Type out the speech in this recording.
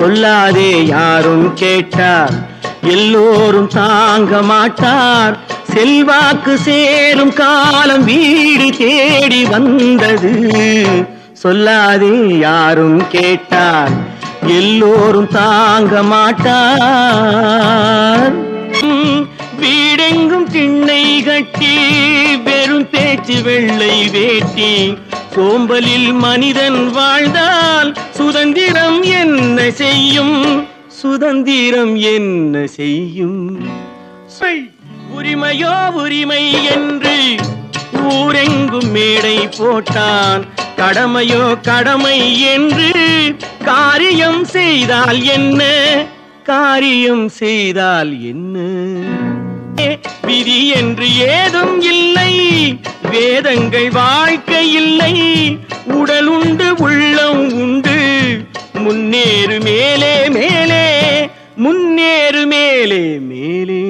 சொல்லாதே யாரும் கேட்டார் எல்லோரும் தாங்க மாட்டார். செல்வாக்கு சேரும் காலம் வீடு தேடி வந்தது. சொல்லாதே யாரும் கேட்டார் எல்லோரும் தாங்க மாட்டார். வீடெங்கும் திண்ணை கட்டி வெறும் தேய்ச்சி வெள்ளை வேட்டி சோம்பலில் மனிதன் வாழ்ந்தால் சுதந்திரம் என்ன செய்யும்? சுதந்திரம் என்ன செய்யும்? உரிமையோ உரிமை என்று ஊரெங்கும் மேடை போட்டான். கடமையோ கடமை என்று காரியம் செய்தால் என்ன? காரியம் செய்தால் என்ன? விதி என்று ஏதும் இல்லை, வேதங்கள் வாழ்க்கை இல்லை. உடல் உண்டு உள்ளம் உண்டு, முன்னேறு மேலே மேலே, முன்னேறு மேலே மேலே.